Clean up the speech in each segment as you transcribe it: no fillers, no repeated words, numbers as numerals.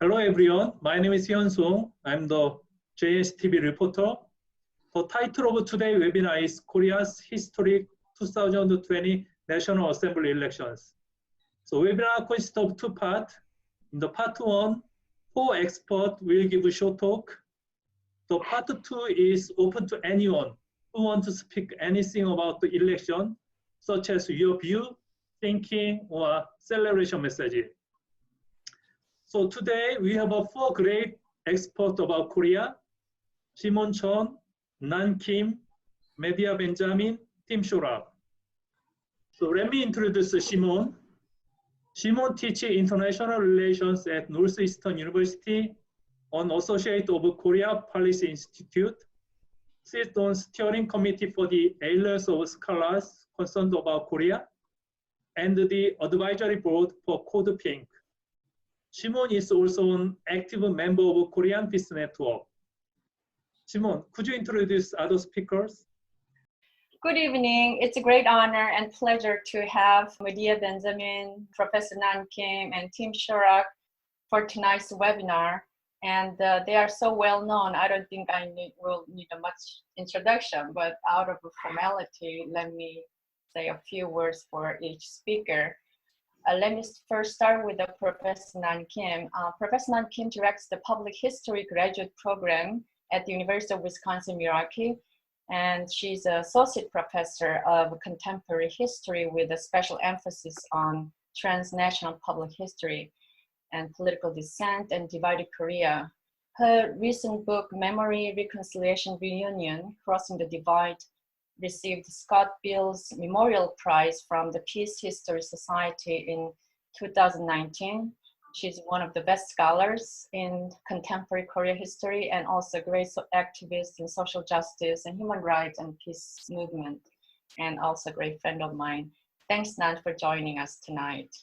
Hello everyone, my name is Hyun Sung. I'm the JSTV reporter. The title of today's webinar is Korea's Historic 2020 National Assembly Elections. So webinar consists of two parts. In the part one, four experts will give a short talk. The part two is open to anyone who wants to speak anything about the election, such as your view, thinking, or celebration message. So today we have four great experts about Korea: Simon Chun, Nan Kim, Medea Benjamin, Tim Shorab. So let me introduce Simon. Simon teaches international relations at Northeastern University, an associate of Korea Policy Institute, sits on steering committee for the Alliance of Scholars concerned about Korea, and the advisory board for Codephink. Simon is also an active member of Korean Peace Network. Simon, could you introduce other speakers? Good evening. It's a great honor and pleasure to have Medea Benjamin, Professor Nan Kim, and Tim Shorab for tonight's webinar. And they are so well known, I don't think will need a much introduction, but out of formality, let me say a few words for each speaker. Let me first start with Professor Nan Kim. Professor Nan Kim directs the Public History Graduate Program at the University of Wisconsin-Milwaukee, and she's an associate professor of contemporary history with a special emphasis on transnational public history and political dissent and divided Korea. Her recent book, Memory, Reconciliation, Reunion, Crossing the Divide, received Scott Bill's Memorial Prize from the Peace History Society in 2019. She's one of the best scholars in contemporary Korea history and also a great activist in social justice and human rights and peace movement, and also a great friend of mine. Thanks, Nan, for joining us tonight.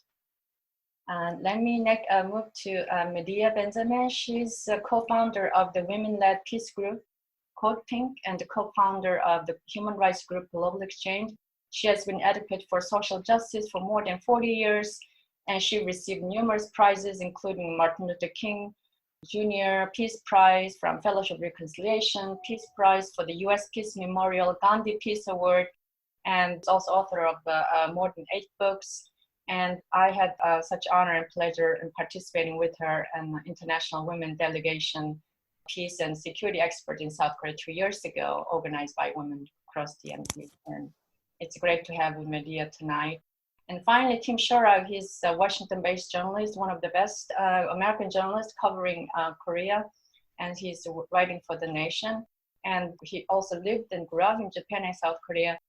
Let me next move to Medea Benjamin. She's a co-founder of the women-led peace group, Codephink, and the co-founder of the human rights group Global Exchange. She has been advocate for social justice for more than 40 years, and she received numerous prizes, including Martin Luther King Jr. Peace Prize from Fellowship of Reconciliation, Peace Prize for the U.S. Peace Memorial, Gandhi Peace Award, and also author of more than 8 books. And I had such honor and pleasure in participating with her and the International Women Delegation Peace and Security Expert in South Korea 2 years ago, organized by women across the DMZ. And it's great to have Medea tonight. And finally, Tim Shorab, he's a Washington-based journalist, one of the best American journalists covering Korea, and he's writing for The Nation. And he also lived and grew up in Japan and South Korea.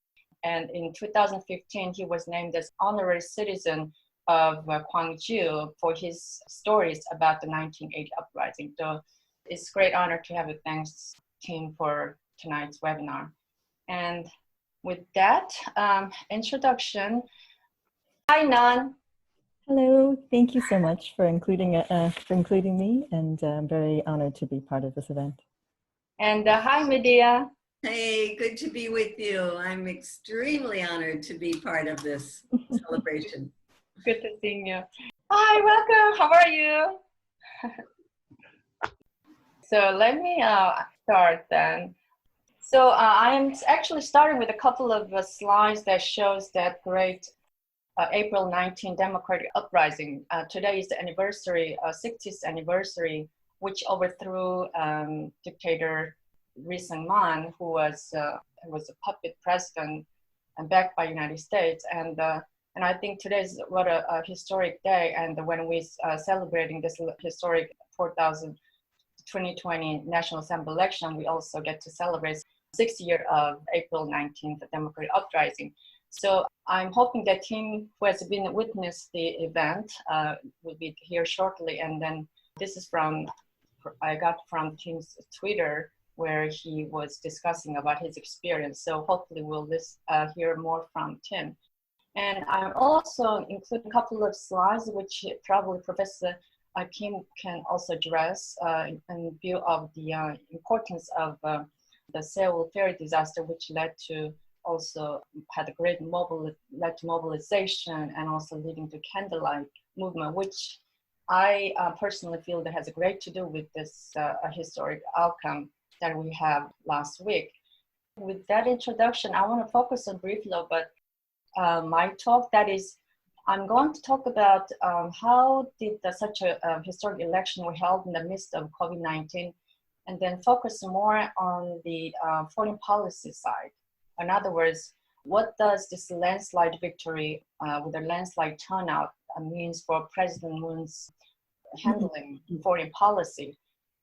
And in 2015, he was named as honorary citizen of Gwangju for his stories about the 1980 uprising. So it's a great honor to have you. Thanks, Tim, for tonight's webinar. And with that introduction, hi, Nan. Hello, thank you so much for including me, and I'm very honored to be part of this event. And hi, Medea. Hey, good to be with you. I'm extremely honored to be part of this celebration. Good to see you. Hi, welcome. How are you? So let me start then. So I am actually starting with a couple of slides that shows that great April 19 Democratic Uprising. Today is the anniversary, 60th anniversary, which overthrew dictator Ri Seung-man, who was a puppet president and backed by United States. And I think today is what a historic day. And when we celebrating this historic 2020 National Assembly election, we also get to celebrate 6th year of April 19th, the Democratic Uprising. So I'm hoping that Tim, who has been witnessed the event, will be here shortly. And then this is I got from Tim's Twitter, where he was discussing about his experience. So hopefully we'll hear more from Tim. And I also include a couple of slides, which probably Professor Kim can also address in view of the importance of the Seoul ferry disaster, which led to mobilization and also leading to candlelight movement, which I personally feel that has a great to do with this historic outcome that we have last week. With that introduction, I want to focus on briefly, but my talk, that is, I'm going to talk about how did such a historic election were held in the midst of COVID-19, and then focus more on the foreign policy side. In other words, what does this landslide victory with a landslide turnout means for President Moon's handling foreign policy?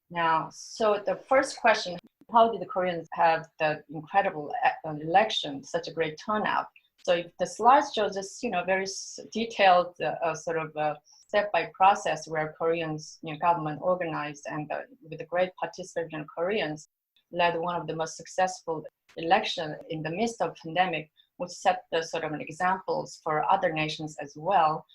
Now, so the first question, how did the Koreans have the incredible election, such a great turnout? So if the slides show this, very detailed sort of step-by process where Koreans, government organized and with the great participation of Koreans led one of the most successful election in the midst of pandemic, which set the sort of examples for other nations as well.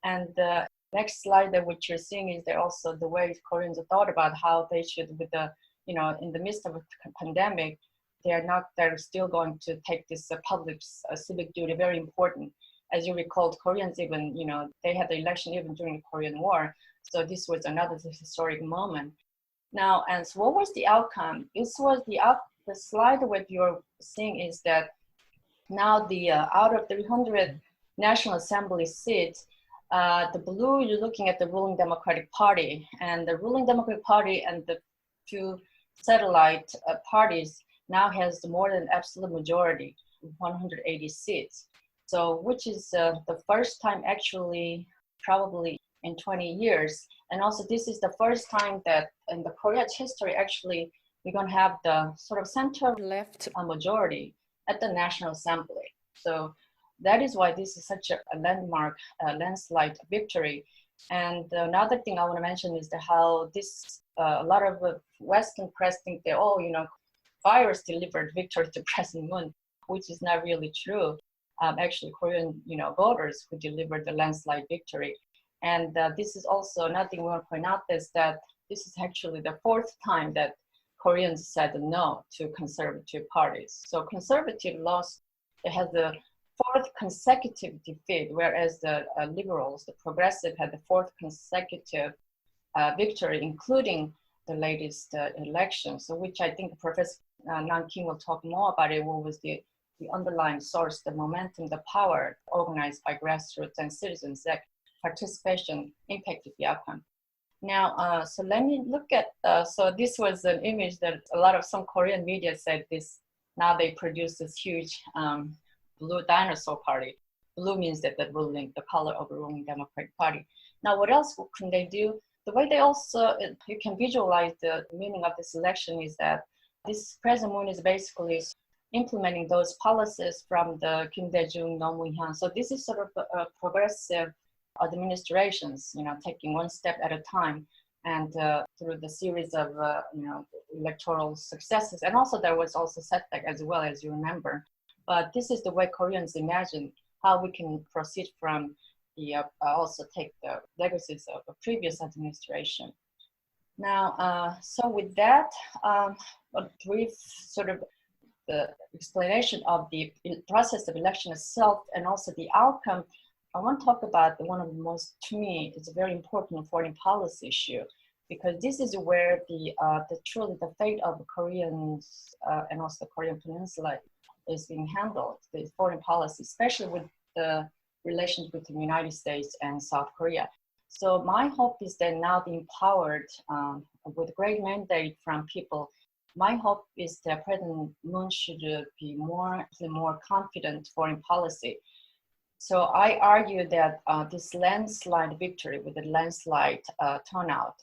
And the next slide that which you're seeing is there also the way Koreans thought about how they should, with the, in the midst of a pandemic, they're still going to take this public civic duty, very important. As you recall, Koreans even, they had the election even during the Korean War. So this was another historic moment. Now, and so what was the outcome? This was the slide what you're seeing is that now the out of 300 National Assembly seats, the blue, you're looking at the ruling Democratic Party, and the ruling Democratic Party and the two satellite parties now has more than absolute majority, 180 seats. So, which is the first time actually, probably in 20 years. And also this is the first time that in the Korea's history, actually, we're gonna have the sort of center-left majority at the National Assembly. So that is why this is such a landmark, landslide victory. And another thing I want to mention is how this, a lot of Western press think that, virus delivered victory to President Moon, which is not really true. Actually, Korean, voters who delivered the landslide victory. And this is also another thing we want to point out is that this is actually the fourth time that Koreans said no to conservative parties. So conservative lost, it has the fourth consecutive defeat, whereas the liberals, the progressive, had the fourth consecutive victory, including the latest election. So which I think Professor Nan Kim will talk more about it, what was the underlying source, the momentum, the power organized by grassroots and citizens that participation impacted the outcome. Now, so let me look at, so this was an image that a lot of some Korean media said this, now they produce this huge blue dinosaur party. Blue means that the color of the ruling Democratic Party. Now, what else can they do? The way they also, you can visualize the meaning of this election is that this President Moon is basically implementing those policies from the Kim Dae-jung, Roh Moo-hyun. So this is sort of a progressive administrations, taking one step at a time, and through the series of, electoral successes. And also there was also setback as well, as you remember. But this is the way Koreans imagine how we can proceed from the, also take the legacies of the previous administration. Now, so with that, a brief sort of the explanation of the process of election itself and also the outcome, I want to talk about one of the most, to me, it's a very important foreign policy issue, because this is where truly the fate of Koreans and also the Korean Peninsula is being handled, the foreign policy, especially with the relations between the United States and South Korea. So my hope is that now the empowered, with great mandate from people, my hope is that President Moon should be more confident foreign policy. So I argue that this landslide victory with the landslide turnout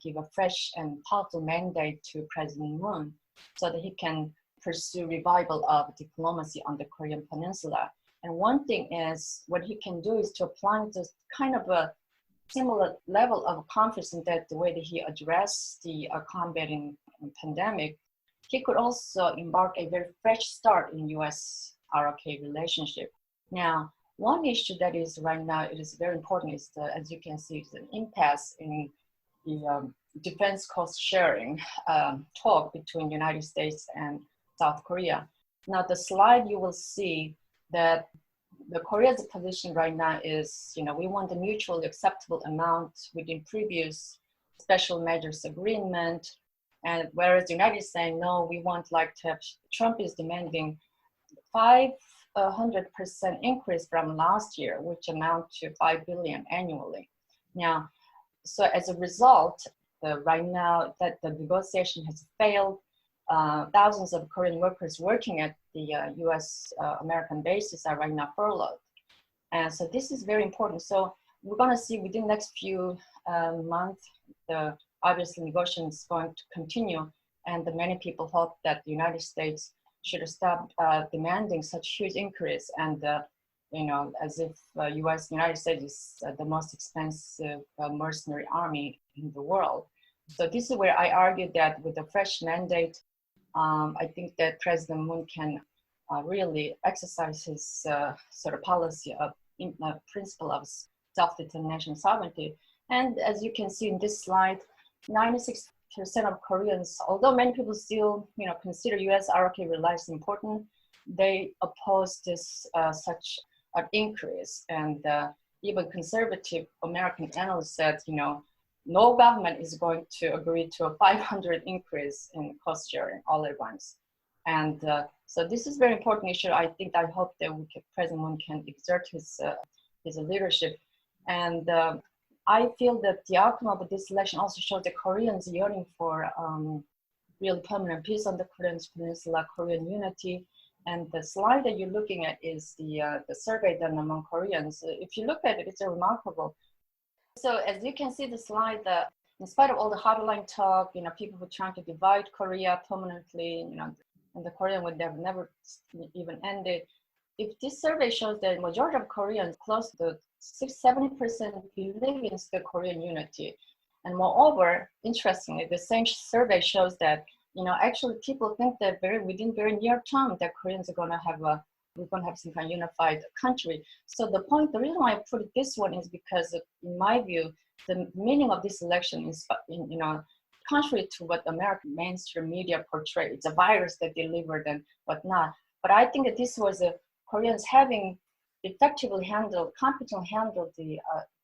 give a fresh and powerful mandate to President Moon so that he can pursue revival of diplomacy on the Korean Peninsula. And one thing is, what he can do is to apply this kind of a similar level of confidence that the way that he addressed the combating pandemic, he could also embark a very fresh start in US-ROK relationship. Now, one issue that is right now, it is very important, is as you can see, it's an impasse in the defense cost sharing talk between United States and South Korea. Now, the slide you will see that the Korea's position right now is, we want a mutually acceptable amount within previous special measures agreement. And whereas the United States saying, no, we want like to have, Trump is demanding 500% increase from last year, which amount to 5 billion annually. Now, so as a result, right now that the negotiation has failed, thousands of Korean workers working at the U.S. American bases are right now furloughed. And so this is very important. So we're going to see within the next few months, obviously negotiations going to continue. And many people hope that the United States should stop demanding such huge increase. And, as if United States is the most expensive mercenary army in the world. So this is where I argue that with the fresh mandate, I think that President Moon can really exercise his sort of policy of principle of self-determination sovereignty. And as you can see in this slide, 96% of Koreans, although many people still consider U.S. ROK reliance important, they oppose this such an increase. And even conservative American analysts said, no government is going to agree to a 500 increase in cost sharing all at once. And so this is a very important issue. I hope that President Moon can exert his leadership. And I feel that the outcome of this election also shows that Koreans yearning for real permanent peace on the Korean Peninsula, Korean unity. And the slide that you're looking at is the survey done among Koreans. If you look at it, it's remarkable. So as you can see the slide, in spite of all the hardline talk, people were trying to divide Korea permanently, and the Korean would never even end it. If this survey shows that majority of Koreans, close to 70% believe in the Korean unity. And moreover, interestingly, the same survey shows that, actually people think that within very near term that Koreans are going to have we're going to have some kind of unified country. So the reason why I put this one is because, in my view, the meaning of this election is, contrary to what American mainstream media portray. It's a virus that delivered and whatnot. But I think that this was Koreans having effectively competently handled the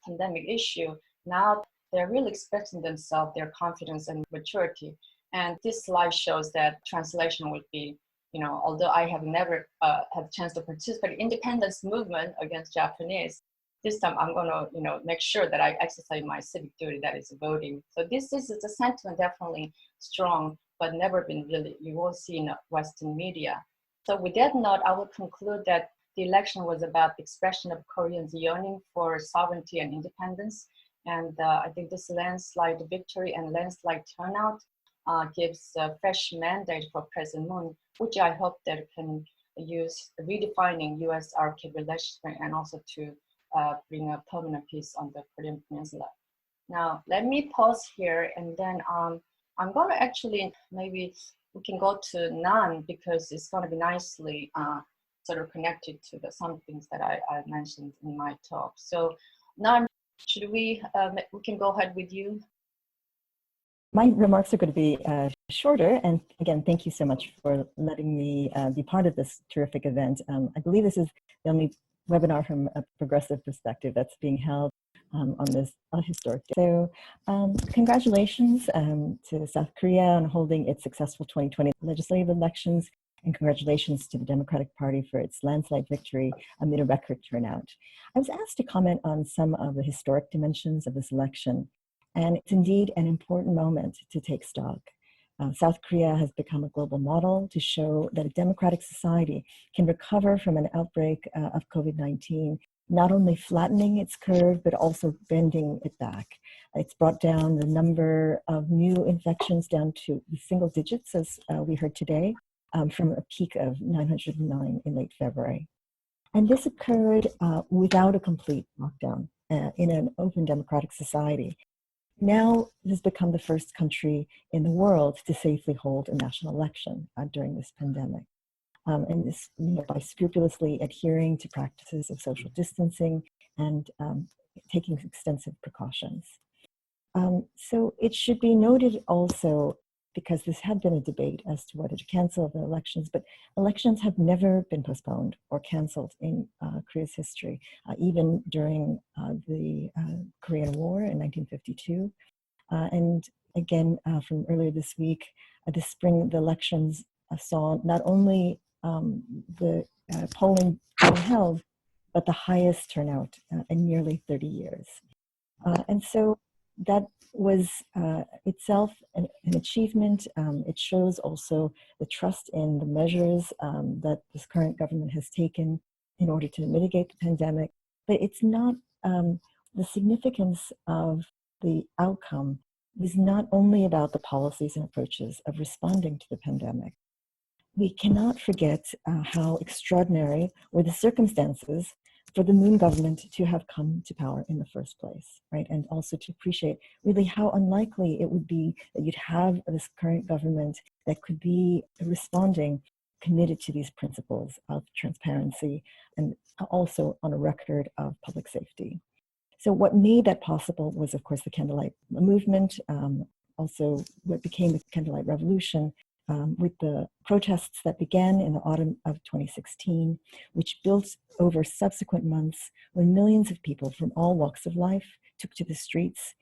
pandemic issue. Now they're really expressing themselves, their confidence and maturity. And this slide shows that translation would be, although I have never had a chance to participate in independence movement against Japanese, this time I'm going to, make sure that I exercise my civic duty, that is voting. So this is a sentiment definitely strong, but never been really, you won't see in Western media. So with that note, I will conclude that the election was about the expression of Koreans yearning for sovereignty and independence. And I think this landslide victory and landslide turnout gives a fresh mandate for President Moon, which I hope that can use redefining U.S.-ROK relations and also to bring a permanent peace on the Korean Peninsula. Now, let me pause here, and then I'm going to actually, maybe we can go to Nan, because it's going to be nicely sort of connected to some things that I mentioned in my talk. So Nan, should we can go ahead with you. My remarks are going to be shorter, and again, thank you so much for letting me be part of this terrific event. I believe this is the only webinar from a progressive perspective that's being held on this historic day. So congratulations to South Korea on holding its successful 2020 legislative elections, and congratulations to the Democratic Party for its landslide victory amid a record turnout. I was asked to comment on some of the historic dimensions of this election. And it's indeed an important moment to take stock. South Korea has become a global model to show that a democratic society can recover from an outbreak of COVID-19, not only flattening its curve, but also bending it back. It's brought down the number of new infections down to single digits, as we heard today, from a peak of 909 in late February. And this occurred without a complete lockdown in an open democratic society. Now it has become the first country in the world to safely hold a national election during this pandemic. And this, by scrupulously adhering to practices of social distancing and taking extensive precautions. So it should be noted also because this had been a debate as to whether to cancel the elections, but elections have never been postponed or canceled in Korea's history, even during the Korean War in 1952. And again, from earlier this week, this spring, the elections saw not only the polling being held, but the highest turnout in nearly 30 years. And so that was itself an achievement. It shows also the trust in the measures that this current government has taken in order to mitigate the pandemic. But it's not, the significance of the outcome is not only about the policies and approaches of responding to the pandemic. We cannot forget how extraordinary were the circumstances for the Moon government to have come to power in the first place, right? And also to appreciate really how unlikely it would be that you'd have this current government that could be responding committed to these principles of transparency and also on a record of public safety. So what made that possible was, of course, the Candlelight Movement, also what became the Candlelight Revolution, with the protests that began in the autumn of 2016, which built over subsequent months when millions of people from all walks of life took to the streets,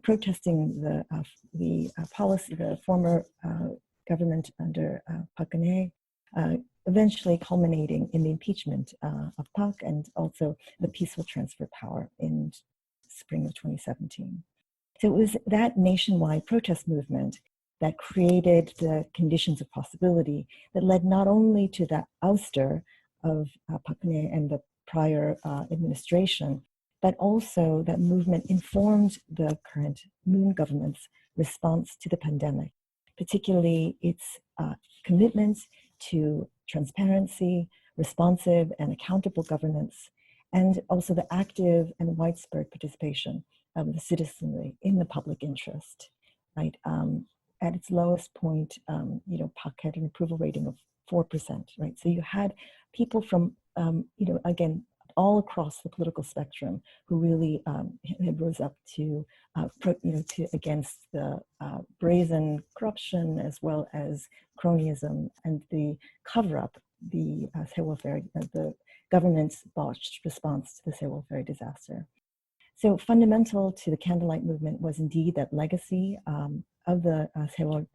protesting the policy, the former government under Park Geun-hye, eventually culminating in the impeachment of Park and also the peaceful transfer of power in spring of 2017. So it was that nationwide protest movement that created the conditions of possibility that led not only to the ouster of Park Geun-hye and the prior administration, but also that movement informed the current Moon government's response to the pandemic, particularly its commitment to transparency, responsive and accountable governance, and also the active and widespread participation of the citizenry in the public interest, right? At its lowest point, Park had an approval rating of 4%, right? So you had people from, again, all across the political spectrum who really had rose up to against the brazen corruption as well as cronyism and the cover-up, the the government's botched response to the Sewol ferry disaster. So fundamental to the Candlelight Movement was indeed that legacy of the Sewol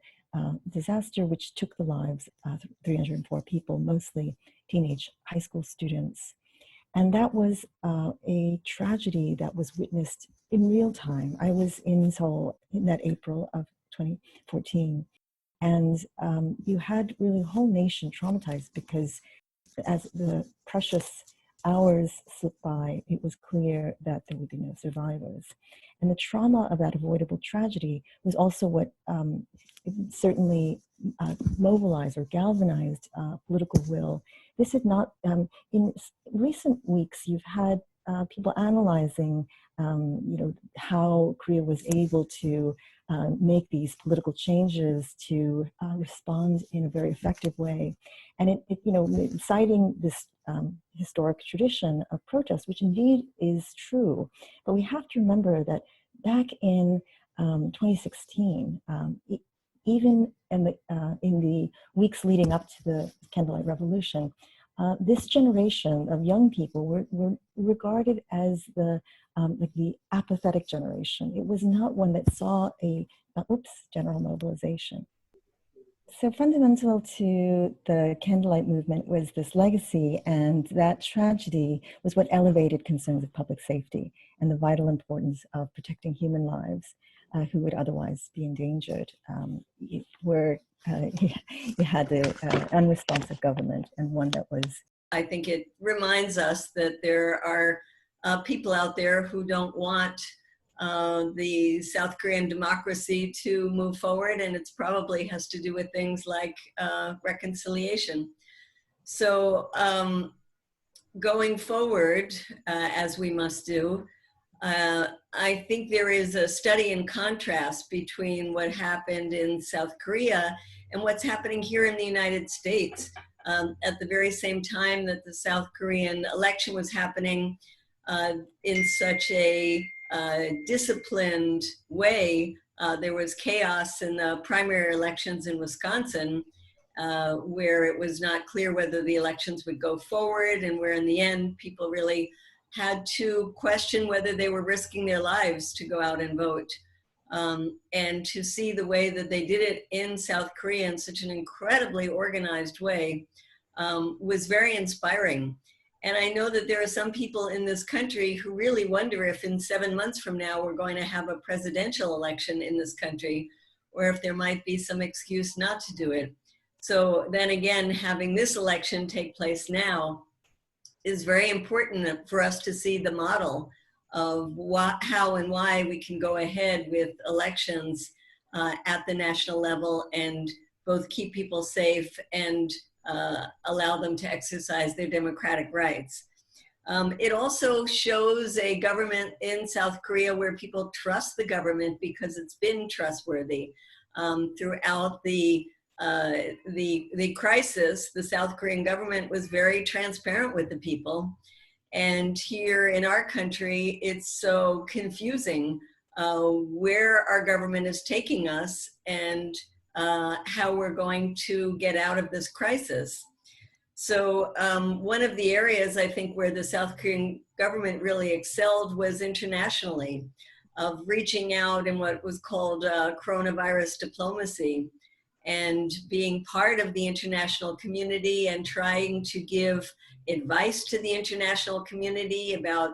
disaster, which took the lives of 304 people, mostly teenage high school students. And that was a tragedy that was witnessed in real time. I was in Seoul in that April of 2014, and you had really a whole nation traumatized because as the precious hours slipped by, it was clear that there would be no survivors. And the trauma of that avoidable tragedy was also what certainly mobilized or galvanized political will. This had not, in recent weeks, you've had people analyzing, how Korea was able to make these political changes to respond in a very effective way. And citing this historic tradition of protest, which indeed is true. But we have to remember that back in 2016, even in the weeks leading up to the Candlelight Revolution, this generation of young people were regarded as the apathetic generation. It was not one that saw a general mobilization. So fundamental to the Candlelight Movement was this legacy, and that tragedy was what elevated concerns of public safety and the vital importance of protecting human lives who would otherwise be endangered. You had the unresponsive government, and one that was... I think it reminds us that there are people out there who don't want the South Korean democracy to move forward, and it's probably has to do with things like reconciliation. So going forward, as we must do, I think there is a study in contrast between what happened in South Korea and what's happening here in the United States. At the very same time that the South Korean election was happening in such a disciplined way, there was chaos in the primary elections in Wisconsin, where it was not clear whether the elections would go forward, and where in the end people really had to question whether they were risking their lives to go out and vote. And to see the way that they did it in South Korea in such an incredibly organized way was very inspiring. And I know that there are some people in this country who really wonder if in 7 months from now we're going to have a presidential election in this country, or if there might be some excuse not to do it. So then again, having this election take place now is very important for us to see the model of how and why we can go ahead with elections at the national level and both keep people safe and allow them to exercise their democratic rights. It also shows a government in South Korea where people trust the government because it's been trustworthy. Throughout the crisis, the South Korean government was very transparent with the people. And here in our country, it's so confusing where our government is taking us and how we're going to get out of this crisis. So one of the areas I think where the South Korean government really excelled was internationally, of reaching out in what was called coronavirus diplomacy, and being part of the international community and trying to give advice to the international community about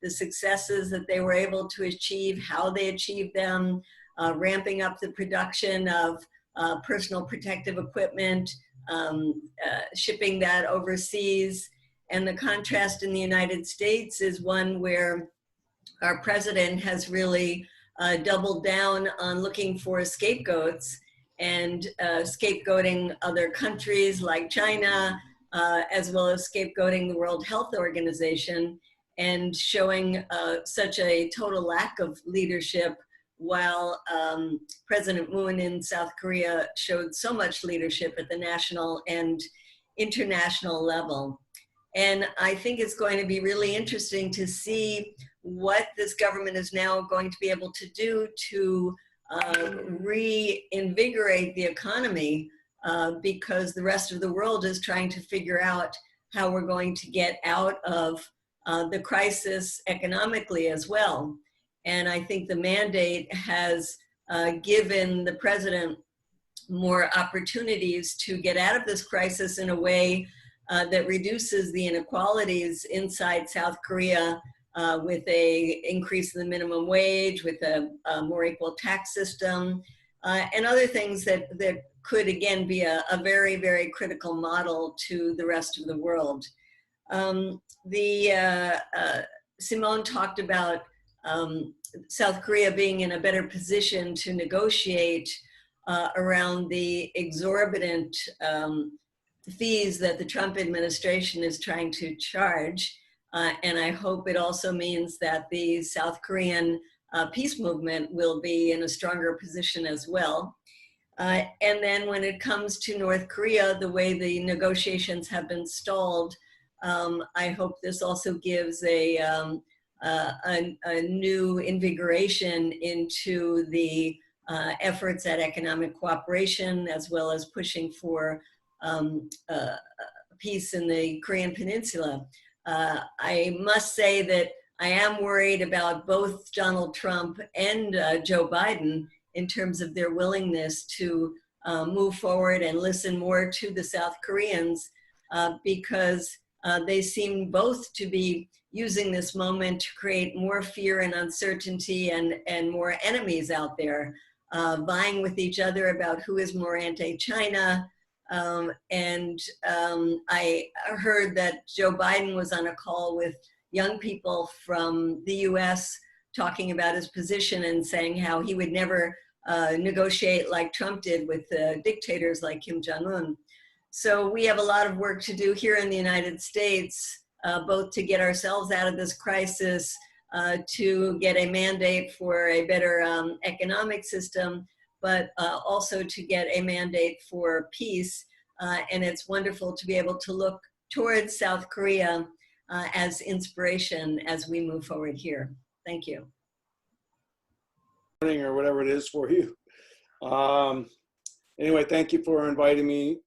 the successes that they were able to achieve, how they achieved them, ramping up the production of personal protective equipment, shipping that overseas. And the contrast in the United States is one where our president has really doubled down on looking for scapegoats and scapegoating other countries like China, as well as scapegoating the World Health Organization, and showing such a total lack of leadership, while President Moon in South Korea showed so much leadership at the national and international level. And I think it's going to be really interesting to see what this government is now going to be able to do to reinvigorate the economy, because the rest of the world is trying to figure out how we're going to get out of the crisis economically as well. And I think the mandate has given the president more opportunities to get out of this crisis in a way that reduces the inequalities inside South Korea, with a increase in the minimum wage, with a more equal tax system, and other things that could again be a very, very critical model to the rest of the world. Simone talked about South Korea being in a better position to negotiate around the exorbitant fees that the Trump administration is trying to charge. And I hope it also means that the South Korean peace movement will be in a stronger position as well. And then when it comes to North Korea, the way the negotiations have been stalled, I hope this also gives a new invigoration into the efforts at economic cooperation, as well as pushing for peace in the Korean Peninsula. I must say that I am worried about both Donald Trump and Joe Biden in terms of their willingness to move forward and listen more to the South Koreans, because they seem both to be using this moment to create more fear and uncertainty and more enemies out there, vying with each other about who is more anti-China. I heard that Joe Biden was on a call with young people from the US talking about his position and saying how he would never negotiate like Trump did with dictators like Kim Jong-un. So we have a lot of work to do here in the United States, both to get ourselves out of this crisis, to get a mandate for a better economic system, but also to get a mandate for peace. And it's wonderful to be able to look towards South Korea as inspiration as we move forward here. Thank you. or whatever it is for you. Anyway, thank you for inviting me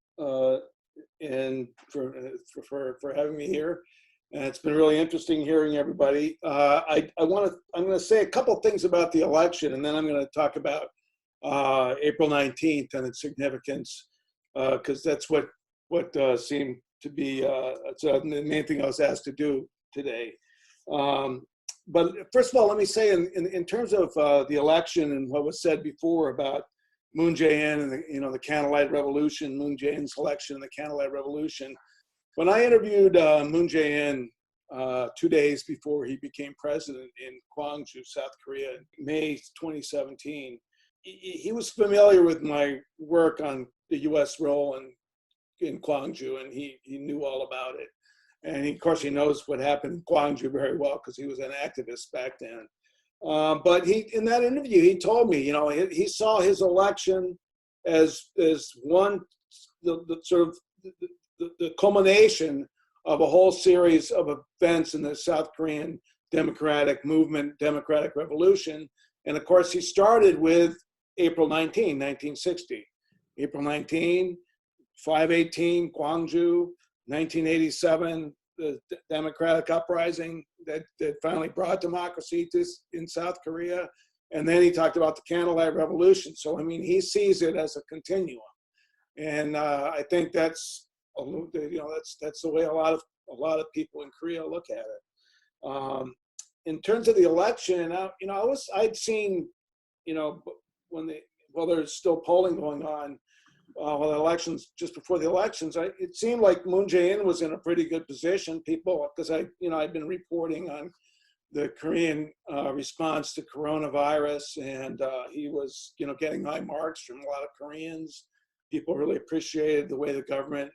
and for having me here. And it's been really interesting hearing everybody. I'm going to say a couple things about the election, and then I'm going to talk about April 19th and its significance, because that's what seemed to be the main thing I was asked to do today. But first of all, let me say in terms of the election and what was said before about Moon Jae-in and the Candlelight Revolution, Moon Jae-in's election and the Candlelight Revolution. When I interviewed Moon Jae-in 2 days before he became president in Gwangju, South Korea, in May 2017, he was familiar with my work on the U.S. role in Gwangju, and he knew all about it. And of course, he knows what happened in Gwangju very well because he was an activist back then. But in that interview, he told me, he saw his election as one, the culmination of a whole series of events in the South Korean democratic movement, democratic revolution. And of course, he started with April 19, 1960. April 19, 5/18, Gwangju, 1987, the democratic uprising that finally brought democracy in South Korea. And then he talked about the Candlelight Revolution. So, I mean, he sees it as a continuum. And I think that's the way a lot of people in Korea look at it. In terms of the election, I'd seen, while there's still polling going on, the elections, just before the elections, it seemed like Moon Jae-in was in a pretty good position. Because I'd been reporting on the Korean response to coronavirus, and he was, getting high marks from a lot of Koreans. People really appreciated the way the government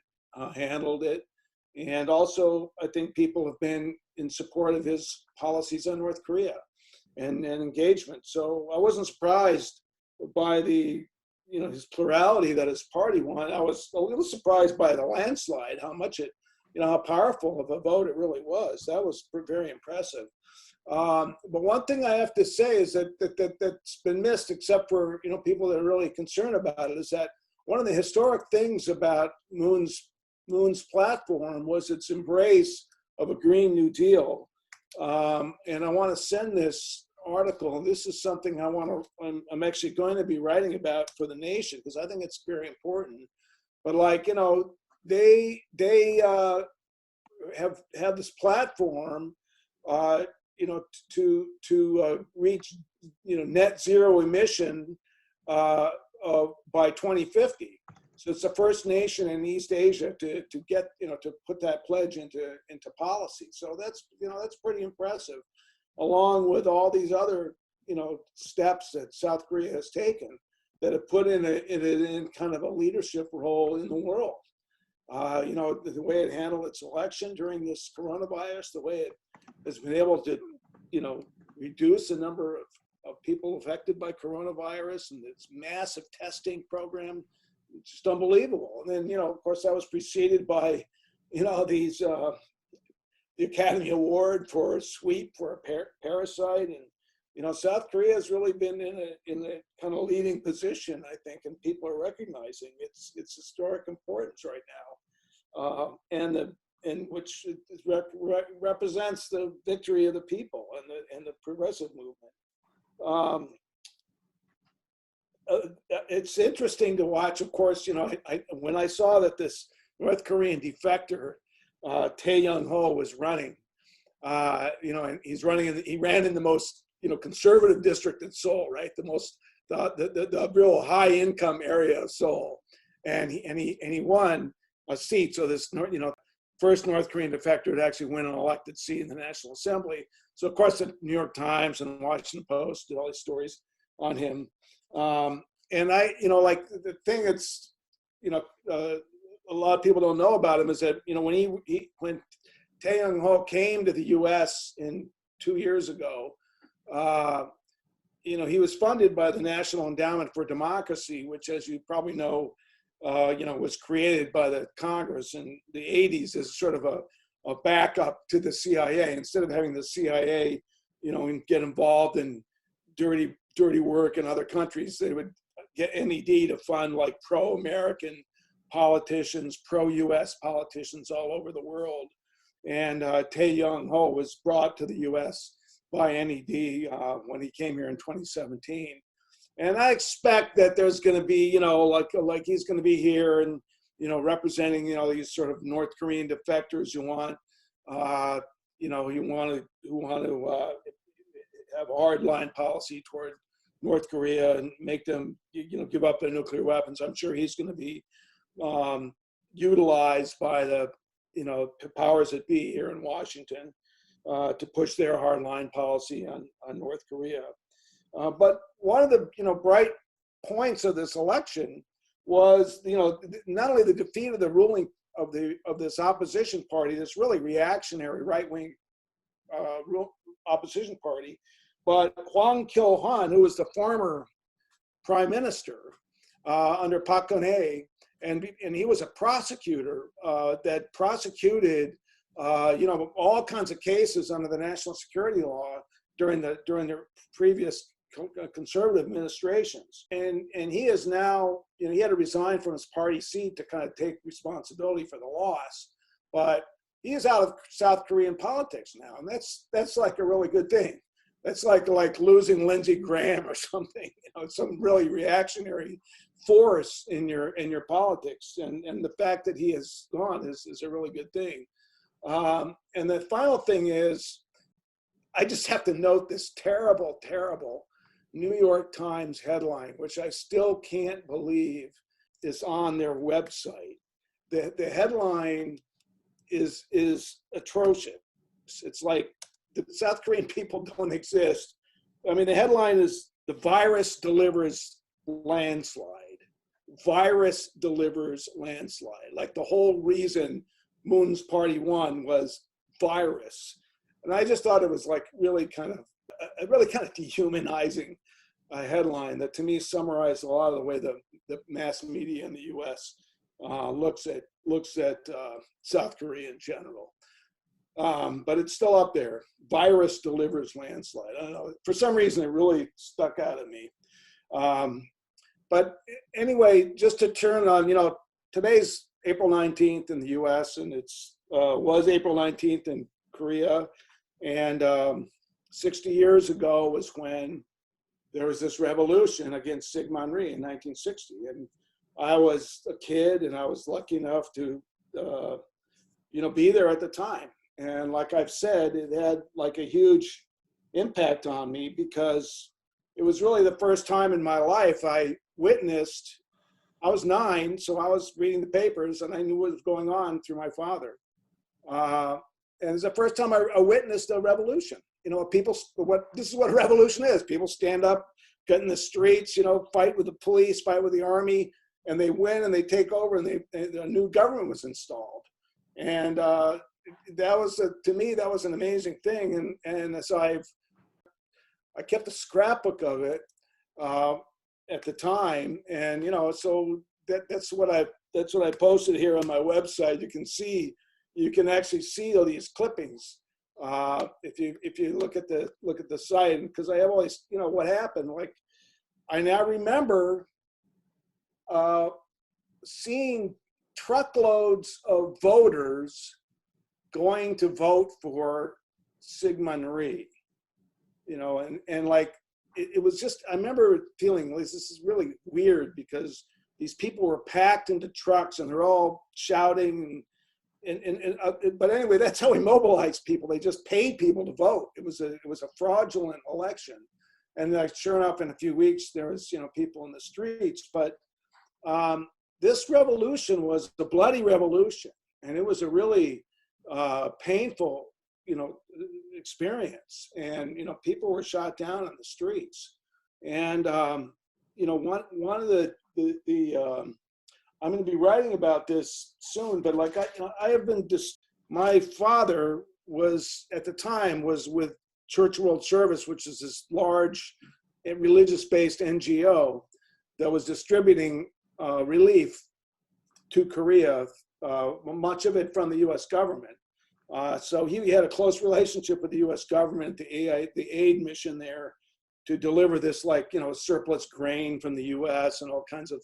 handled it. And also, I think people have been in support of his policies on North Korea and engagement. So I wasn't surprised by his plurality that his party won. I was a little surprised by the landslide, how much how powerful of a vote it really was. That was very impressive. But one thing I have to say is that's been missed, except for people that are really concerned about it, is that one of the historic things about Moon's platform was its embrace of a Green New Deal. And I want to send this article. This is something I'm actually going to be writing about for the Nation, because I think it's very important. But they have this platform, to reach net zero emission by 2050. So it's the first nation in East Asia to get to put that pledge into policy. So that's pretty impressive, along with all these other steps that South Korea has taken that have put it in kind of a leadership role in the world. The way it handled its election during this coronavirus, the way it has been able to reduce the number of people affected by coronavirus, and its massive testing program. It's just unbelievable. And then, of course, that was preceded by, these, the Academy Award for Sweep for a Parasite. And, South Korea has really been in a kind of leading position, I think, and people are recognizing its historic importance right now. And which represents the victory of the people and the progressive movement. It's interesting to watch, of course, when I saw that this North Korean defector, Tae Young-ho, was running, and he ran in the most, conservative district in Seoul, right? The real high income area of Seoul. And he won a seat. So this, first North Korean defector to actually win an elected seat in the National Assembly. So of course the New York Times and Washington Post did all these stories on him. And the thing that's, a lot of people don't know about him is that, when Tae Young-ho came to the U.S. 2 years ago, he was funded by the National Endowment for Democracy, which, as you probably know, was created by the Congress in the 80s as sort of a backup to the CIA. Instead of having the CIA, get involved in dirty dirty work in other countries. They would get NED to fund like pro-American politicians, pro-US politicians all over the world. And Tae Young-ho was brought to the US by NED when he came here in 2017. And I expect that there's going to be, you know, like he's going to be here and, you know, representing, you know, these sort of North Korean defectors who want, you know, who want to have a hardline policy toward North Korea and make them, you know, give up their nuclear weapons. I'm sure he's going to be utilized by the, you know, powers that be here in Washington to push their hardline policy on North Korea. But one of the, you know, bright points of this election was, you know, not only the defeat of the ruling of this opposition party, this really reactionary right-wing opposition party, but Hwang Kyo-hwan, who was the former prime minister under Park Geun-hye, and he was a prosecutor that prosecuted, you know, all kinds of cases under the national security law during the previous conservative administrations, and he is now, you know, he had to resign from his party seat to kind of take responsibility for the loss, but he is out of South Korean politics now, and that's like a really good thing. That's like losing Lindsey Graham or something, you know, some really reactionary force in your politics, and the fact that he has gone is a really good thing. And the final thing is, I just have to note this terrible, terrible New York Times headline, which I still can't believe is on their website. The headline is atrocious. It's like the South Korean people don't exist. I mean, the headline is "The virus delivers landslide." Virus delivers landslide. Like the whole reason Moon's party won was virus. And I just thought it was like really kind of dehumanizing headline that to me summarized a lot of the way the mass media in the U.S. looks at South Korea in general. But it's still up there. Virus delivers landslide. I don't know. For some reason, it really stuck out at me. But anyway, just to turn on, you know, today's April 19th in the U.S. and was April 19th in Korea. And 60 years ago was when there was this revolution against Syngman Rhee in 1960. And I was a kid and I was lucky enough to, you know, be there at the time. And like I've said, it had like a huge impact on me because it was really the first time in my life I witnessed. I was 9, so I was reading the papers and I knew what was going on through my father. And it's the first time I witnessed a revolution. You know, this is what a revolution is. People stand up, get in the streets, you know, fight with the police, fight with the army, and they win and they take over, and a new government was installed. And that was, to me, that was an amazing thing. And so I kept a scrapbook of it at the time, and you know, so that's what I posted here on my website. You can actually see all these clippings if you look at the site, because I have always, you know, what happened. Like I now remember seeing truckloads of voters going to vote for Syngman Rhee, you know, and like it was just, I remember feeling this is really weird because these people were packed into trucks and they're all shouting but anyway, that's how we mobilized people. They just paid people to vote. It was a fraudulent election, and sure enough, in a few weeks there was, you know, people in the streets. But this revolution was the bloody revolution, and it was a really painful, you know, experience. And you know, people were shot down in the streets. And you know, one of the I'm going to be writing about this soon, but like I have been my father was at the time was with Church World Service, which is this large religious-based NGO that was distributing relief to Korea, much of it from the U.S. government. So he had a close relationship with the U.S. government, the aid mission there, to deliver this, like, you know, surplus grain from the US and all kinds of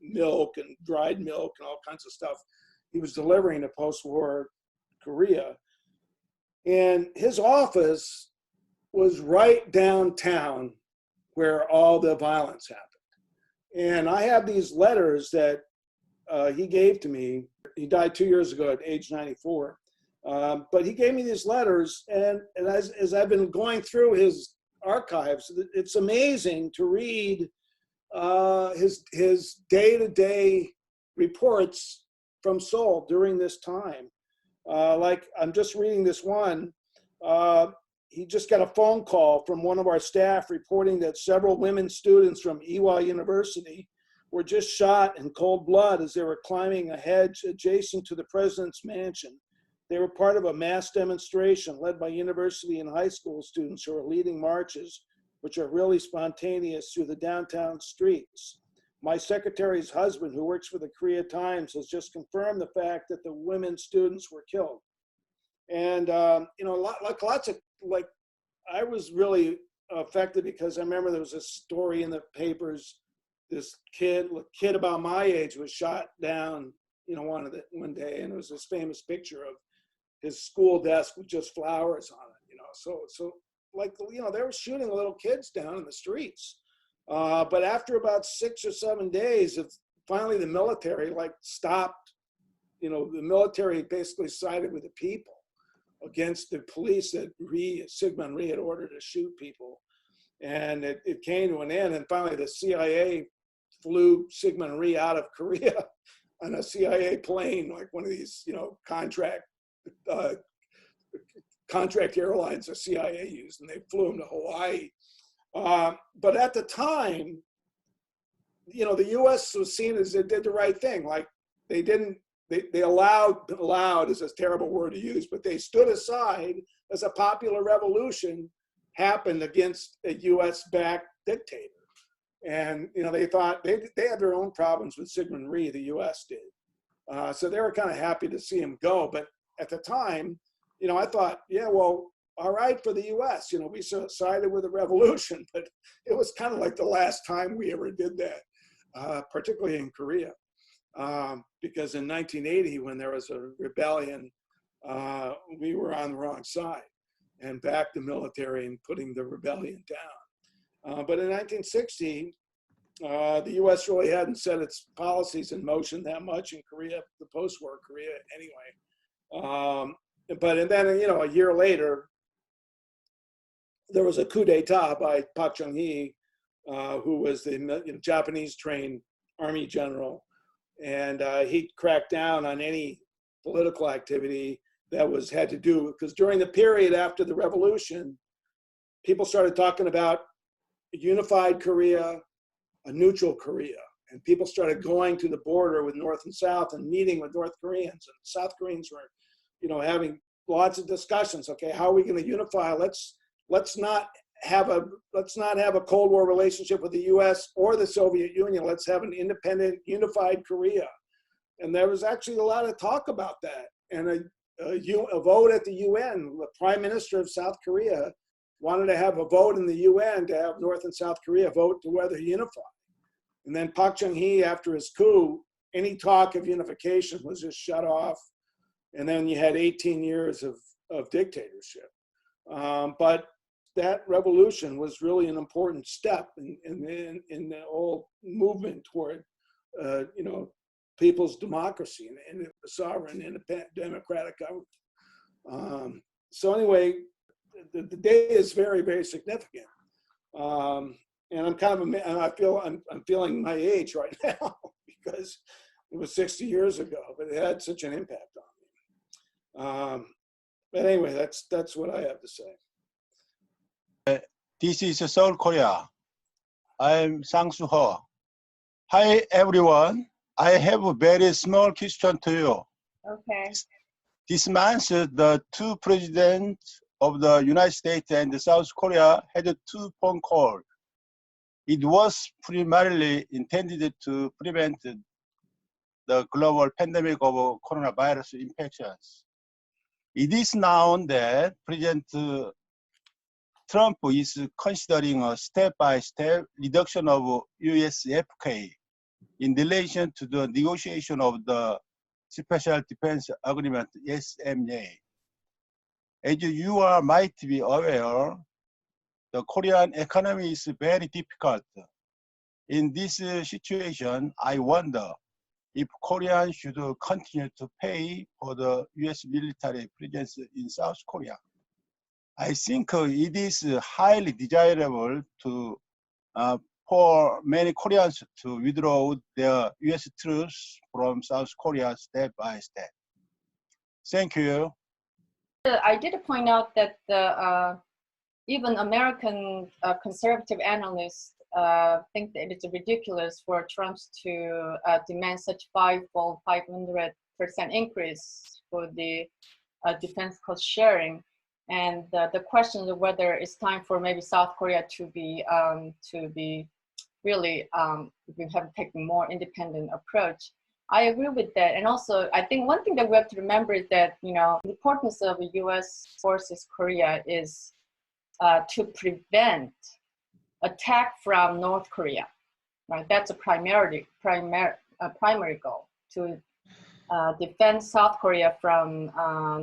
milk and dried milk and all kinds of stuff he was delivering to post-war Korea. And his office was right downtown where all the violence happened. And I have these letters that he gave to me. He died 2 years ago at age 94. But he gave me these letters, and as I've been going through his archives, it's amazing to read his day-to-day reports from Seoul during this time. Like, I'm just reading this one. He just got a phone call from one of our staff reporting that several women students from Ewha University were just shot in cold blood as they were climbing a hedge adjacent to the president's mansion. They were part of a mass demonstration led by university and high school students who are leading marches, which are really spontaneous through the downtown streets. My secretary's husband, who works for the Korea Times, has just confirmed the fact that the women students were killed. And, you know, like, I was really affected because I remember there was a story in the papers, this kid about my age was shot down, you know, one day, and it was this famous picture of his school desk with just flowers on it, you know. So like, you know, they were shooting little kids down in the streets. But after about 6 or 7 days, finally the military, like, stopped, you know, the military basically sided with the people against the police that Syngman Rhee had ordered to shoot people. And it came to an end, and finally the CIA flew Syngman Rhee out of Korea on a CIA plane, like one of these, you know, contract airlines the CIA used, and they flew him to Hawaii. But at the time, you know, the U.S. was seen as it did the right thing. Like, they allowed is a terrible word to use, but they stood aside as a popular revolution happened against a U.S.-backed dictator. And, you know, they thought they had their own problems with Syngman Rhee, the U.S. did. So they were kind of happy to see him go. But at the time, you know, I thought, yeah, well, all right for the U.S. You know, we sided with the revolution, but it was kind of like the last time we ever did that, particularly in Korea. Because in 1980, when there was a rebellion, we were on the wrong side and backed the military in putting the rebellion down. But in 1960, the U.S. really hadn't set its policies in motion that much in Korea, the post-war Korea anyway. But then, you know, a year later, there was a coup d'etat by Park Chung-hee, who was the Japanese-trained army general. And he cracked down on any political activity that had to do, because during the period after the revolution, people started talking about a unified Korea, a neutral Korea. And people started going to the border with North and South and meeting with North Koreans. And South Koreans were, you know, having lots of discussions. Okay, how are we going to unify? Let's not have a Cold War relationship with the U.S. or the Soviet Union. Let's have an independent, unified Korea. And there was actually a lot of talk about that. And a vote at the UN, the Prime Minister of South Korea wanted to have a vote in the UN to have North and South Korea vote to whether to unify. And then Park Chung-hee, after his coup, any talk of unification was just shut off. And then you had 18 years of dictatorship. But that revolution was really an important step in the whole movement toward, you know, people's democracy and a sovereign, independent, democratic government. So anyway, the day is very, very significant. And I'm kind of, I'm feeling my age right now because it was 60 years ago, but it had such an impact on me. But anyway, that's what I have to say. This is Seoul, Korea. I'm Sang-Soo-ho. Hi, everyone. I have a very small question to you. Okay. This month, the two presidents of the United States and South Korea had two phone calls. It was primarily intended to prevent the global pandemic of coronavirus infections. It is known that President Trump is considering a step-by-step reduction of USFK in relation to the negotiation of the Special Defense Agreement, SMA. As you are might be aware, the Korean economy is very difficult. In this situation, I wonder if Koreans should continue to pay for the US military presence in South Korea. I think it is highly desirable to for many Koreans to withdraw their US troops from South Korea step by step. Thank you. I did point out that even American conservative analysts think that it's ridiculous for Trump to demand such 500% increase for the defense cost sharing. And the question of whether it's time for maybe South Korea to be really we have taken more independent approach. I agree with that. And also, I think one thing that we have to remember is that, you know, the importance of the U.S. forces Korea is to prevent attack from North Korea, right? That's a primary goal, to defend South Korea from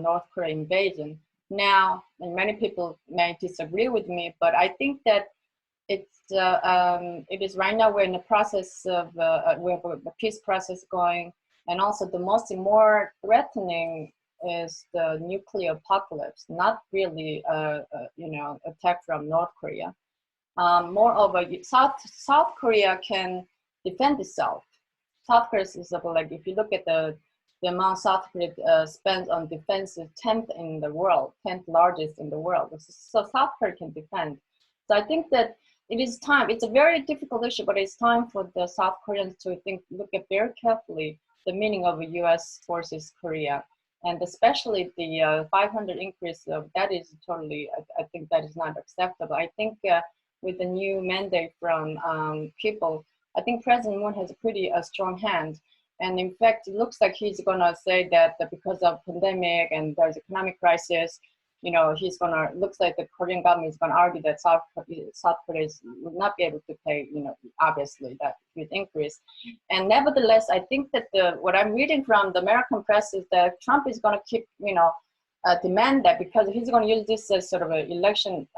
North Korea invasion. Now, and many people may disagree with me, but I think that it is right now we're in the process of we have a peace process going, and also the more threatening is the nuclear apocalypse, not really you know, attack from North Korea. Moreover, South Korea can defend itself. South Korea is like, if you look at the amount South Korea spends on defense is 10th in the world, 10th largest in the world. So South Korea can defend. So I think that it is time. It's a very difficult issue, but it's time for the South Koreans to look at very carefully the meaning of U.S. forces Korea, and especially the 500 increase of that is totally. I think that is not acceptable. I think with the new mandate from people, I think President Moon has a pretty strong hand. And in fact, it looks like he's gonna say that because of pandemic and there's economic crisis, you know, looks like the Korean government is gonna argue that South Korea will not be able to pay, you know, obviously that huge increase. And nevertheless, I think that what I'm reading from the American press is that Trump is gonna keep, you know, demand that, because he's gonna use this as sort of an election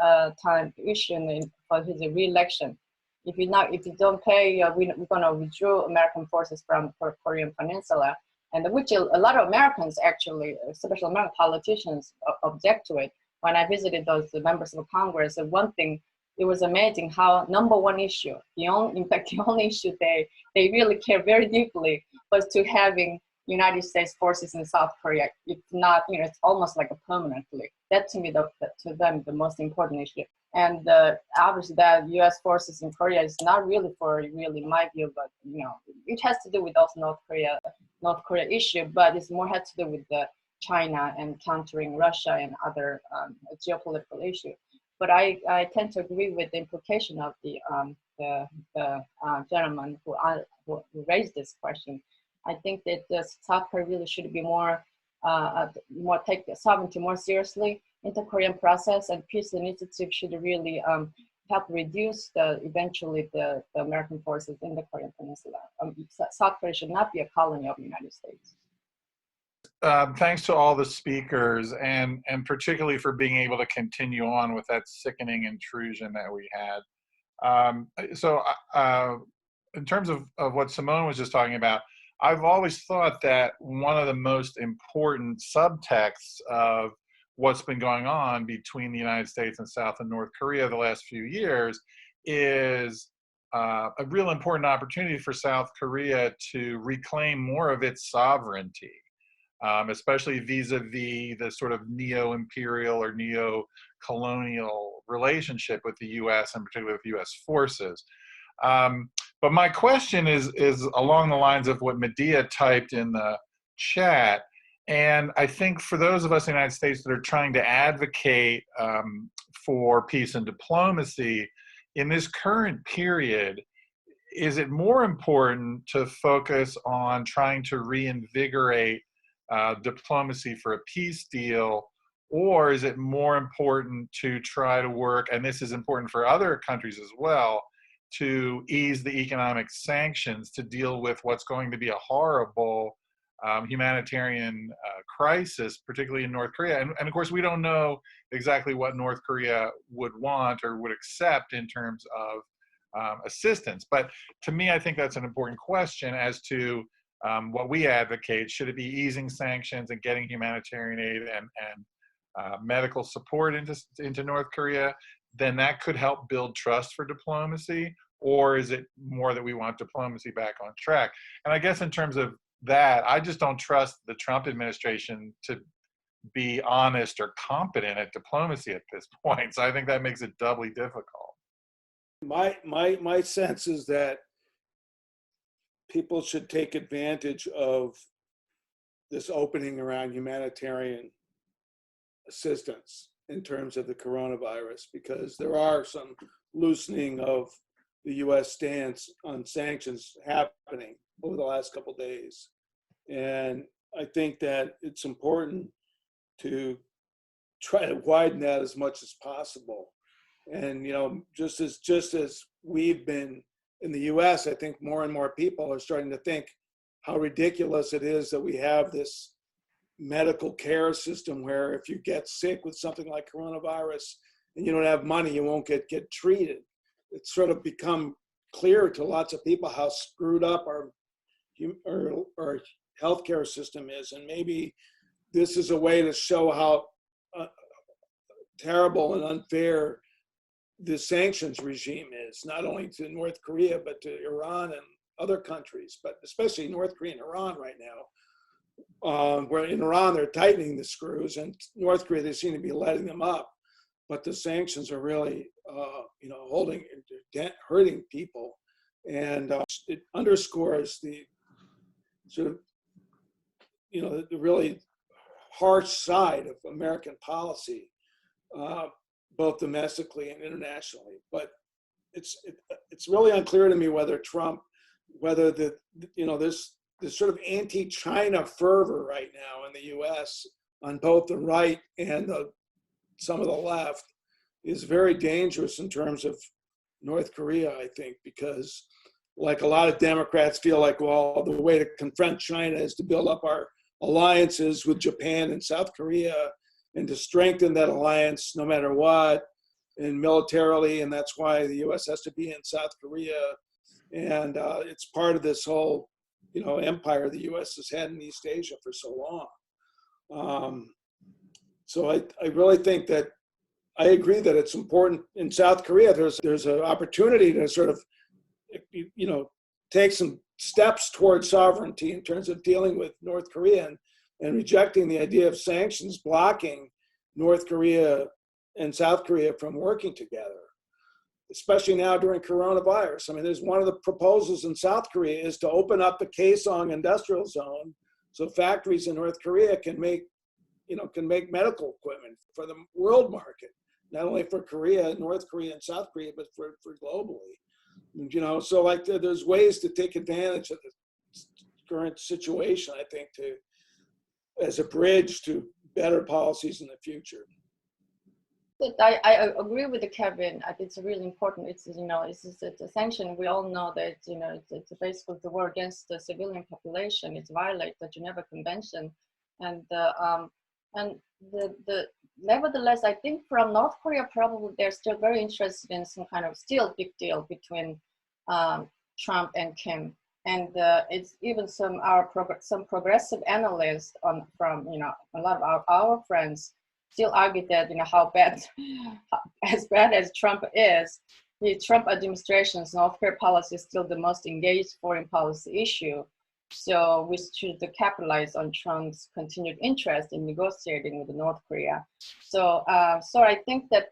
time issue for his re-election. If you don't pay, we're going to withdraw American forces from Korean Peninsula, and which a lot of Americans actually, especially American politicians, object to it. When I visited those members of Congress, one thing, it was amazing how number one issue, the only issue they really care very deeply was to having United States forces in South Korea. If not, you know, it's almost like a permanently. That to me, to them, the most important issue. And obviously that U.S. forces in Korea is not really my view, but, you know, it has to do with also North Korea issue, but it's more had to do with China and countering Russia and other geopolitical issue. But I tend to agree with the implication of the gentleman who raised this question. I think that South Korea really should be more take sovereignty more seriously in the Korean process, and peace initiative should really help reduce eventually the American forces in the Korean Peninsula. South Korea should not be a colony of the United States. Thanks to all the speakers, and particularly for being able to continue on with that sickening intrusion that we had. So in terms of what Simone was just talking about, I've always thought that one of the most important subtexts of what's been going on between the United States and South and North Korea the last few years is a real important opportunity for South Korea to reclaim more of its sovereignty, especially vis-a-vis the sort of neo-imperial or neo-colonial relationship with the US, and particularly with US forces. But my question is along the lines of what Medea typed in the chat. And I think for those of us in the United States that are trying to advocate for peace and diplomacy, in this current period, is it more important to focus on trying to reinvigorate diplomacy for a peace deal, Or is it more important to try to work, and this is important for other countries as well, to ease the economic sanctions to deal with what's going to be a horrible humanitarian crisis, particularly in North Korea? And of course, we don't know exactly what North Korea would want or would accept in terms of assistance. But to me, I think that's an important question as to what we advocate. Should it be easing sanctions and getting humanitarian aid and medical support into North Korea? Then that could help build trust for diplomacy. Or is it more that we want diplomacy back on track? And I guess in terms of that, I just don't trust the Trump administration to be honest or competent at diplomacy at this point. So I think that makes it doubly difficult. My sense is that people should take advantage of this opening around humanitarian assistance in terms of the coronavirus, because there are some loosening of the U.S. stance on sanctions happening over the last couple of days. And I think that it's important to try to widen that as much as possible. And, you know, just as we've been in the U.S., I think more and more people are starting to think how ridiculous it is that we have this medical care system where if you get sick with something like coronavirus and you don't have money, you won't get treated. It's sort of become clear to lots of people how screwed up our healthcare system is. And maybe this is a way to show how terrible and unfair the sanctions regime is, not only to North Korea, but to Iran and other countries, but especially North Korea and Iran right now. Where in Iran, they're tightening the screws, and North Korea, they seem to be letting them up. But the sanctions are really, hurting people. And it underscores the sort of, the really harsh side of American policy, both domestically and internationally. But it's really unclear to me whether this sort of anti-China fervor right now in the U.S. on both the right and some of the left is very dangerous in terms of North Korea, I think, because like a lot of Democrats feel like, well, the way to confront China is to build up our alliances with Japan and South Korea and to strengthen that alliance no matter what, and militarily, and that's why the U.S. has to be in South Korea. And it's part of this whole, empire the U.S. has had in East Asia for so long. So I really think that I agree that it's important in South Korea. There's an opportunity to sort of, take some steps towards sovereignty in terms of dealing with North Korea and rejecting the idea of sanctions blocking North Korea and South Korea from working together, especially now during coronavirus. I mean, there's one of the proposals in South Korea is to open up the Kaesong industrial zone so factories in North Korea can make medical equipment for the world market, not only for Korea, North Korea, and South Korea, but for globally. So like there's ways to take advantage of the current situation, I think, as a bridge to better policies in the future. I agree with Kevin. I think it's really important. It's a sanction. We all know that it's basically the war against the civilian population. It's violate the Geneva Convention, and nevertheless, I think from North Korea probably they're still very interested in some kind of still big deal between Trump and Kim. And it's even some progressive analysts from a lot of our friends still argue that as bad as Trump is, the Trump administration's North Korea policy is still the most engaged foreign policy issue. So we should capitalize on Trump's continued interest in negotiating with North Korea. So I think that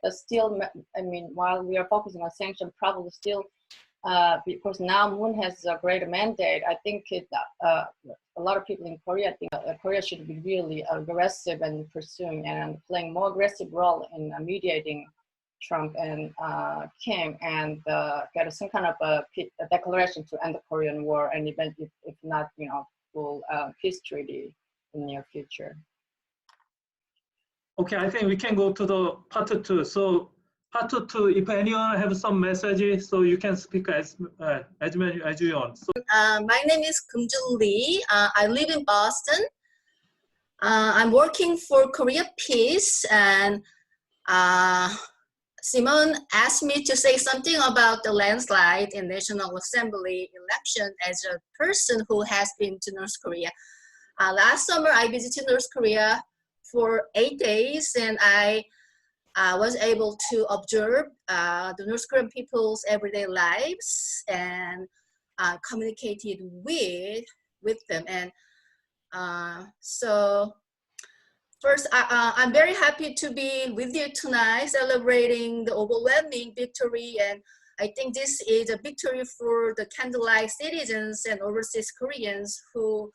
while we are focusing on sanctions, probably still. Because now Moon has a greater mandate, I think a lot of people in Korea think Korea should be really aggressive and pursuing and playing more aggressive role in mediating Trump and Kim and get some kind of a declaration to end the Korean War, and even if not, full peace treaty in the near future. Okay, I think we can go to the part 2. So part 2, if anyone have some messages, so you can speak as many as you want. So, my name is Kumjul Lee. I live in Boston. I'm working for Korea Peace, and Simone asked me to say something about the landslide in National Assembly election as a person who has been to North Korea. Last summer, I visited North Korea for 8 days, and I was able to observe the North Korean people's everyday lives and communicated with them. And so first, I'm very happy to be with you tonight, celebrating the overwhelming victory. And I think this is a victory for the candlelight citizens and overseas Koreans who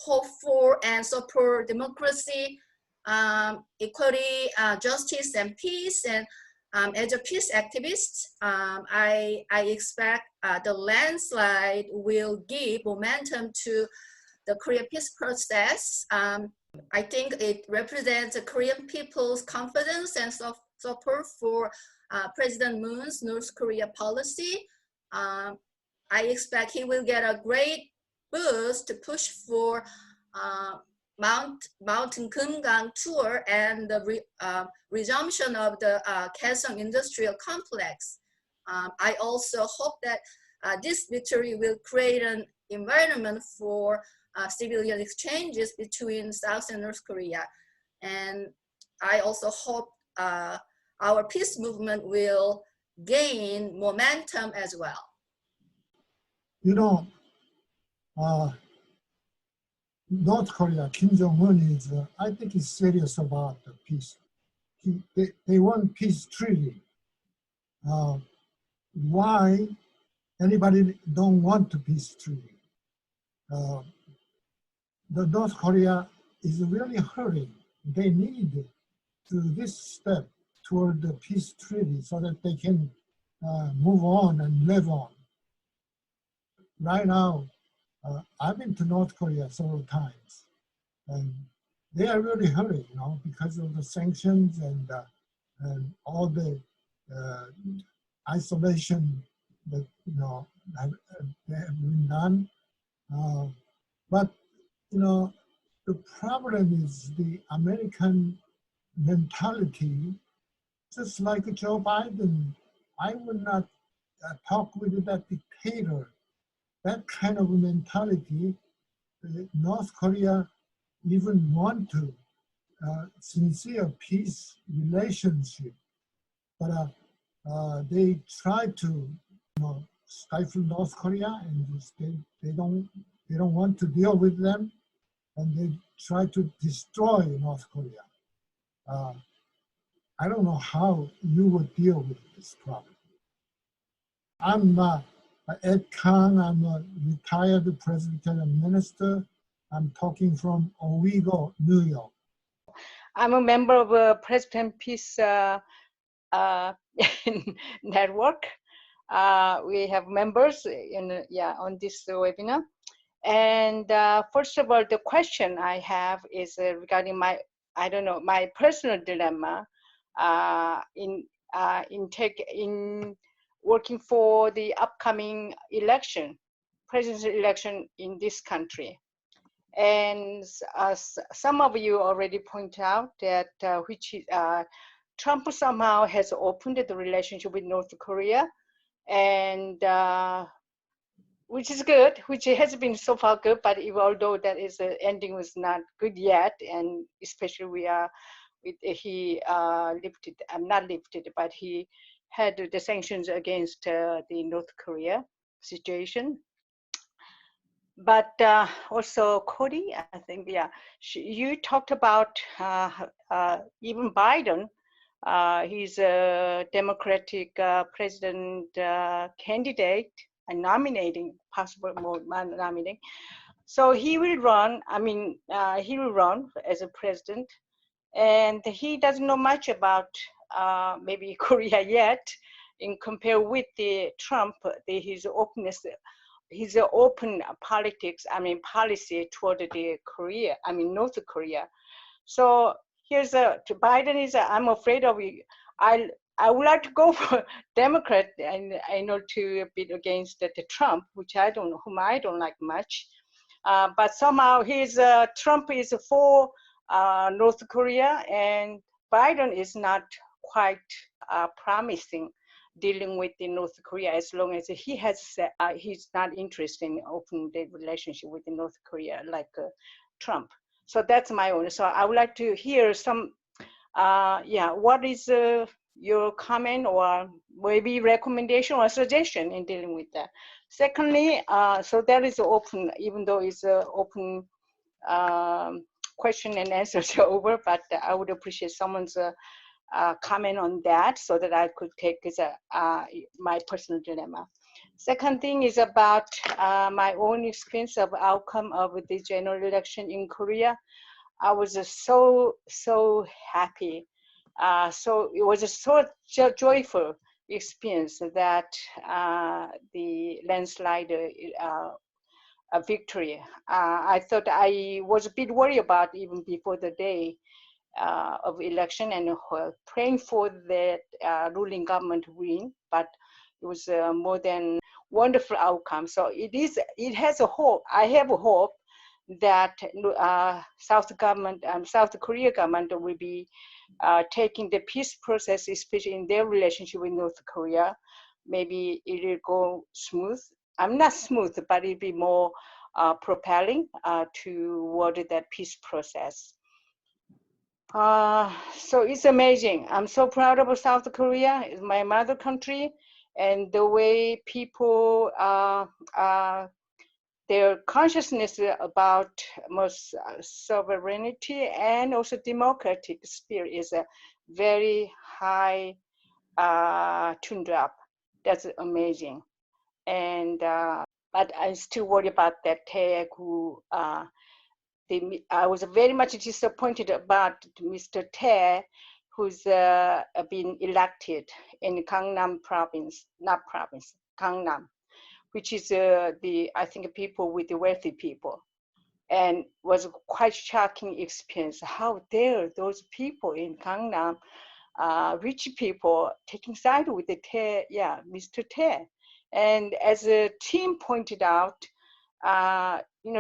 hope for and support democracy, equality, justice, and peace. And as a peace activist, I expect the landslide will give momentum to the Korean peace process. I think it represents the Korean people's confidence and support for President Moon's North Korea policy. I expect he will get a great boost to push for Mountain Kumgang tour and the resumption of the Kaesong Industrial Complex. I also hope that this victory will create an environment for civilian exchanges between South and North Korea. And I also hope our peace movement will gain momentum as well. You know, North Korea, Kim Jong-un is, I think he's serious about the peace. They want peace treaty. Why anybody don't want the peace treaty? The North Korea is really hurrying. They need to do this step toward the peace treaty so that they can move on and live on. Right now, I've been to North Korea several times, and they are really hurrying, you know, because of the sanctions and all the isolation that, you know, have been done. But you know, the problem is the American mentality, just like Joe Biden. I would not talk with that dictator. That kind of mentality, North Korea even want to sincere peace relationship, but they try to, you know, stifle North Korea, and they don't want to deal with them, and they try to destroy North Korea. I don't know how you would deal with this problem. I'm Ed Kang. I'm a retired presidential minister. I'm talking from Owego, New York. I'm a member of President Peace Network. We have members on this webinar. And first of all, the question I have is regarding my personal dilemma in working for the upcoming election, presidential election in this country. And some of you already point out that Trump somehow has opened the relationship with North Korea, and which is good, which has been so far good, but although that is ending was not good yet, and especially he had the sanctions against the North Korea situation. But also Cody, I think, you talked about even Biden. He's a Democratic president candidate and nominating, possible more nominating. So he will run, he will run as a president, and he doesn't know much about maybe Korea yet in compare with the Trump, his openness, his open politics, policy toward the North Korea. So here's to Biden is I'm afraid of you. I would like to go for Democrat, and I know to bid against the Trump, which whom I don't like much. But somehow Trump is for North Korea, and Biden is not quite promising dealing with the North Korea, as long as he's not interested in opening the relationship with the North Korea like Trump. So that's my own. So I would like to hear some, what is your comment or maybe recommendation or suggestion in dealing with that. Secondly, so that is open, even though it's open question and answers over, but I would appreciate someone's comment on that so that I could take my personal dilemma. Second thing is about my own experience of outcome of the general election in Korea. I was so happy. So it was a so joyful experience that the landslide victory. I thought I was a bit worried about even before the day of election and praying for that ruling government to win, but it was more than wonderful outcome. So it has a hope. I have a hope that South Korea government will be taking the peace process, especially in their relationship with North Korea. Maybe it will go smooth. I'm not smooth, but it'll be more propelling toward that peace process. So it's amazing. I'm so proud of South Korea. It's my mother country, and the way people their consciousness about most sovereignty and also democratic spirit is a very high tuned up. That's amazing. And but I still worry about that Tae who I was very much disappointed about Mr. Tae, who's been elected in Gangnam province, Gangnam, which is I think people with the wealthy people, and was quite shocking experience. How dare those people in Gangnam, rich people, taking side with the Mr. Tae. And as a team pointed out,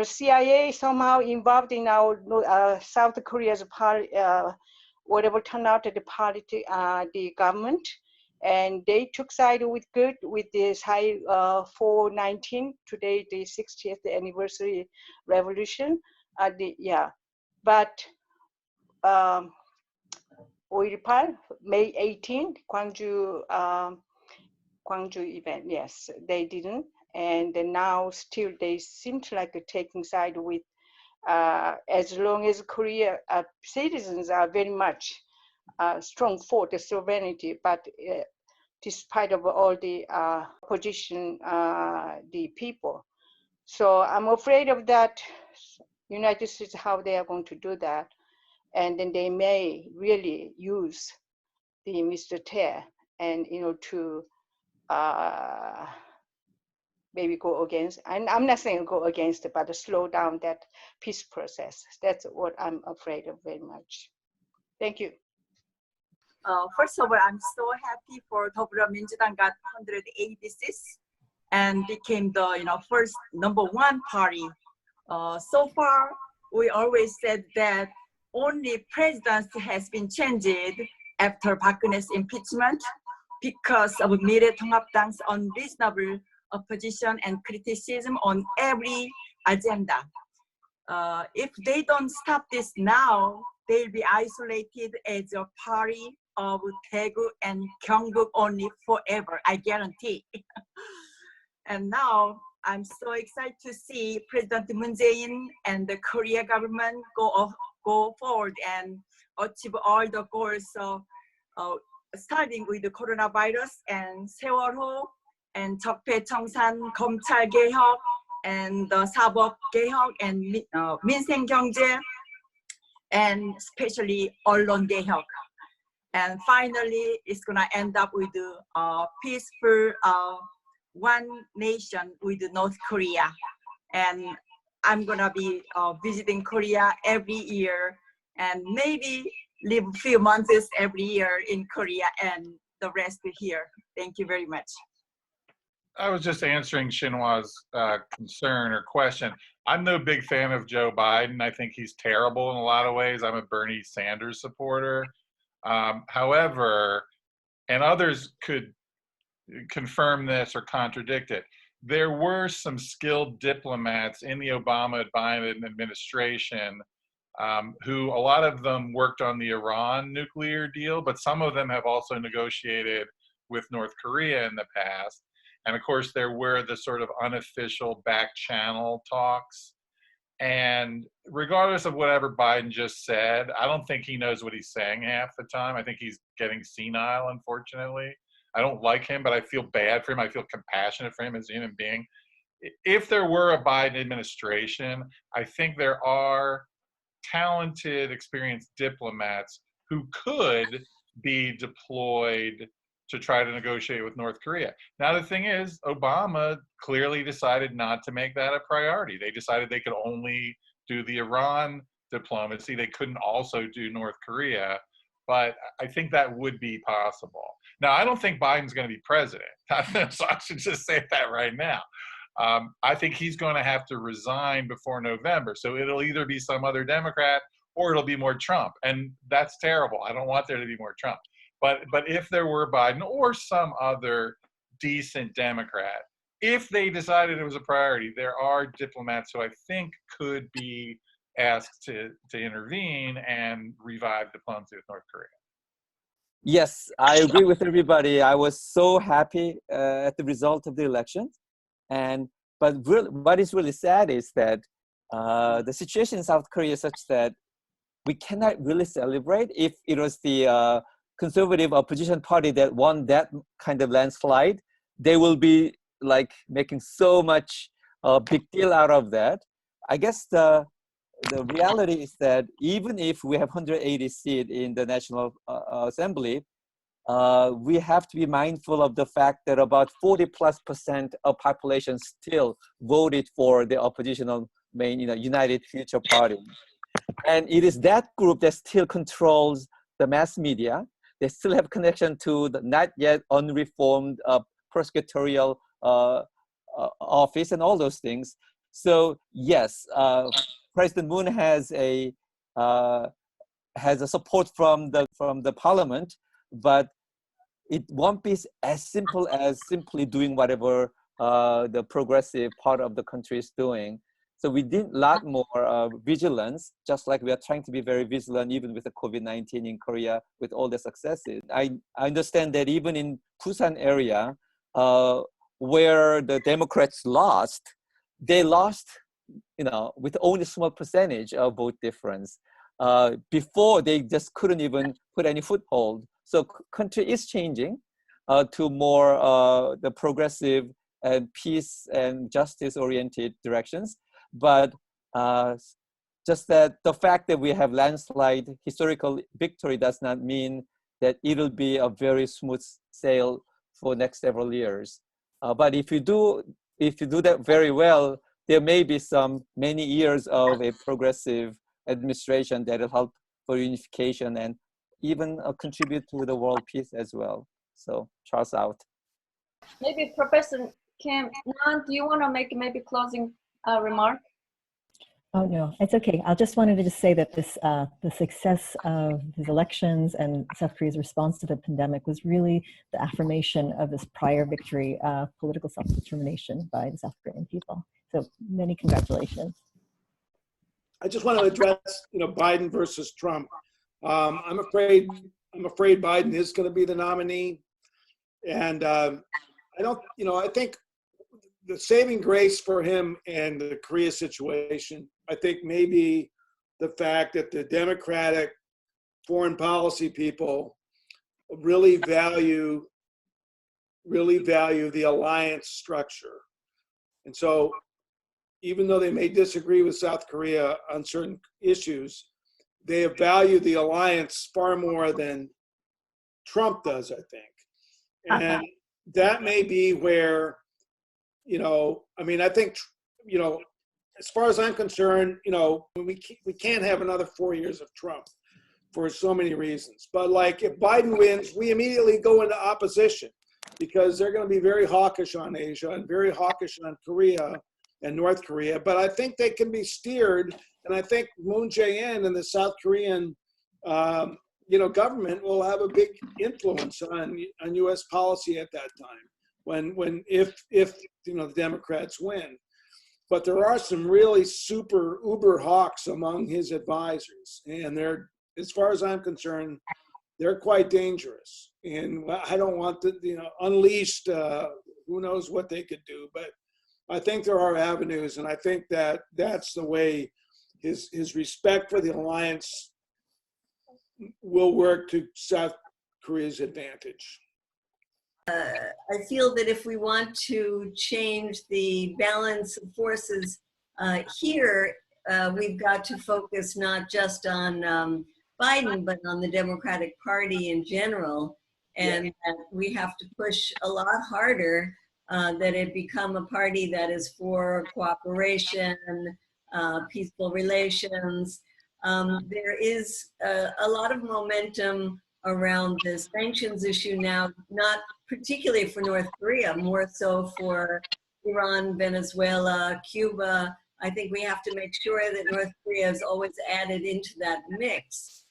CIA somehow involved in our South Korea's whatever turned out at the government, and they took side with this high 419 today, the 60th anniversary revolution. But 5.18 May 18 Gwangju event, yes, they didn't. And now still they seem to like taking side with, as long as Korea citizens are very much strong for the sovereignty, but despite of all the opposition, the people. So I'm afraid of that. United States, how they are going to do that. And then they may really use the Mr. Tae and, to maybe go against, and I'm not saying go against it, but to slow down that peace process. That's what I'm afraid of very much. Thank you. First of all, I'm so happy for 더불어민주당 got 180 seats and became the first #1 party. So far, we always said that only presidency has been changed after 박근혜's impeachment because of 미래통합당's unreasonable opposition and criticism on every agenda. If they don't stop this now, they'll be isolated as a party of Daegu and Gyeongbuk only forever, I guarantee. And now I'm so excited to see President Moon Jae-in and the Korea government go forward and achieve all the goals. So starting with the coronavirus and 세월호 and 적폐청산 검찰 개혁 and the 사법 개혁 and 민생 경제 and especially 언론 개혁. And finally, it's gonna end up with a peaceful one nation with North Korea. And I'm gonna be visiting Korea every year, and maybe live a few months every year in Korea and the rest here. Thank you very much. I was just answering Shinhwa's concern or question. I'm no big fan of Joe Biden. I think he's terrible in a lot of ways. I'm a Bernie Sanders supporter. However, and others could confirm this or contradict it, there were some skilled diplomats in the Obama-Biden administration who, a lot of them worked on the Iran nuclear deal, but some of them have also negotiated with North Korea in the past. And of course, there were the sort of unofficial back channel talks. And regardless of whatever Biden just said, I don't think he knows what he's saying half the time. I think he's getting senile, unfortunately. I don't like him, but I feel bad for him. I feel compassionate for him as a human being. If there were a Biden administration, I think there are talented, experienced diplomats who could be deployed to try to negotiate with North Korea. Now, the thing is, Obama clearly decided not to make that a priority. They decided they could only do the Iran diplomacy. They couldn't also do North Korea, but I think that would be possible. Now, I don't think Biden's going to be president, so I should just say that right now. I think he's going to have to resign before November, so it'll either be some other Democrat or it'll be more Trump, and that's terrible. I don't want there to be more Trump. But if there were Biden or some other decent Democrat, if they decided it was a priority, there are diplomats who I think could be asked to intervene and revive diplomacy with North Korea. Yes, I agree with everybody. I was so happy at the result of the election. But what is really sad is that the situation in South Korea is such that we cannot really celebrate if it was the conservative opposition party that won that kind of landslide. They will be like making so much big deal out of that. I guess the reality is that even if we have 180 seats in the National Assembly, we have to be mindful of the fact that about 40+% of population still voted for the oppositional main, United Future Party. And it is that group that still controls the mass media. They still have connection to the not yet unreformed prosecutorial office and all those things. So yes, President Moon has a support from the parliament, but it won't be as simple as simply doing whatever the progressive part of the country is doing. So we need a lot more vigilance, just like we are trying to be very vigilant even with the COVID-19 in Korea with all the successes. I understand that even in Busan area, where the Democrats lost, they lost, with only a small percentage of vote difference. Before, they just couldn't even put any foothold. So country is changing to more the progressive and peace and justice-oriented directions. But just that the fact that we have landslide historical victory does not mean that it'll be a very smooth sail for next several years. But if you do that very well, there may be many years of a progressive administration that will help for unification and even contribute to the world peace as well. So Charles out. Maybe Professor Kim, Nan, do you want to make maybe closing remark? Oh no, it's okay. I just wanted to just say that this the success of these elections and South Korea's response to the pandemic was really the affirmation of this prior victory, political self-determination by the South Korean people. So many congratulations. I just want to address, Biden versus Trump. I'm afraid Biden is going to be the nominee, and I think the saving grace for him and the Korea situation, I think maybe the fact that the Democratic foreign policy people really value the alliance structure. And so even though they may disagree with South Korea on certain issues, they value the alliance far more than Trump does, I think. And that may be where, I think, as far as I'm concerned, we can't have another 4 years of Trump. for so many reasons. But like if Biden wins, we immediately go into opposition because they're going to be very hawkish on Asia and very hawkish on Korea and North Korea. But I think they can be steered, and I think Moon Jae-in and the South Korean government will have a big influence on U.S. policy at that time if the Democrats win. But there are some really super uber hawks among his advisors, and they're, as far as I'm concerned, they're quite dangerous. And I don't want to, unleashed, who knows what they could do. But I think there are avenues, and I think that that's the way his respect for the alliance will work to South Korea's advantage. I feel that if we want to change the balance of forces here, we've got to focus not just on Biden, but on the Democratic Party in general. And that we have to push a lot harder that it become a party that is for cooperation, peaceful relations. There is a lot of momentum around the sanctions issue now, not particularly for North Korea, more so for Iran, Venezuela, Cuba. I think we have to make sure that North Korea is always added into that mix.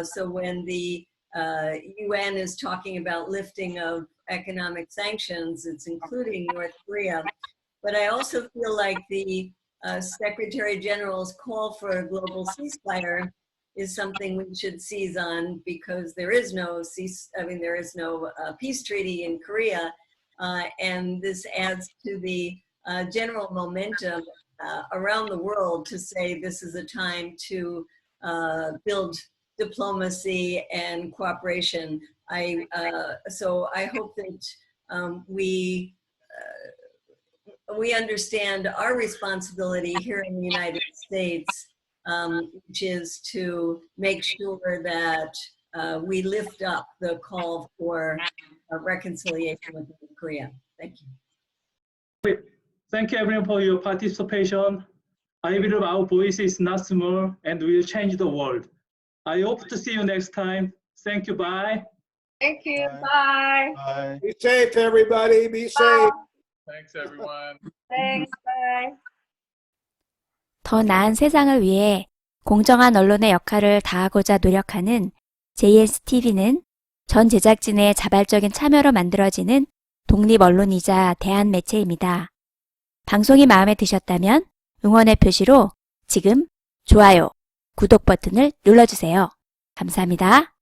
So when the UN is talking about lifting of economic sanctions, it's including North Korea. But I also feel like the Secretary General's call for a global ceasefire is something we should seize on, because there is no peace treaty in Korea, and this adds to the general momentum around the world to say this is a time to build diplomacy and cooperation. So I hope that we understand our responsibility here in the United States, which is to make sure that we lift up the call for reconciliation with North Korea. Thank you. Thank you everyone for your participation. I believe our voice is not small and will change the world. I hope to see you next time. Thank you. Bye. Thank you. Bye. Bye. Be safe, everybody. Be safe. Thanks, everyone. Thanks. Bye. 더 나은 세상을 위해 공정한 언론의 역할을 다하고자 노력하는 JSTV는 전 제작진의 자발적인 참여로 만들어지는 독립 언론이자 대한 매체입니다. 방송이 마음에 드셨다면 응원의 표시로 지금 좋아요, 구독 버튼을 눌러주세요. 감사합니다.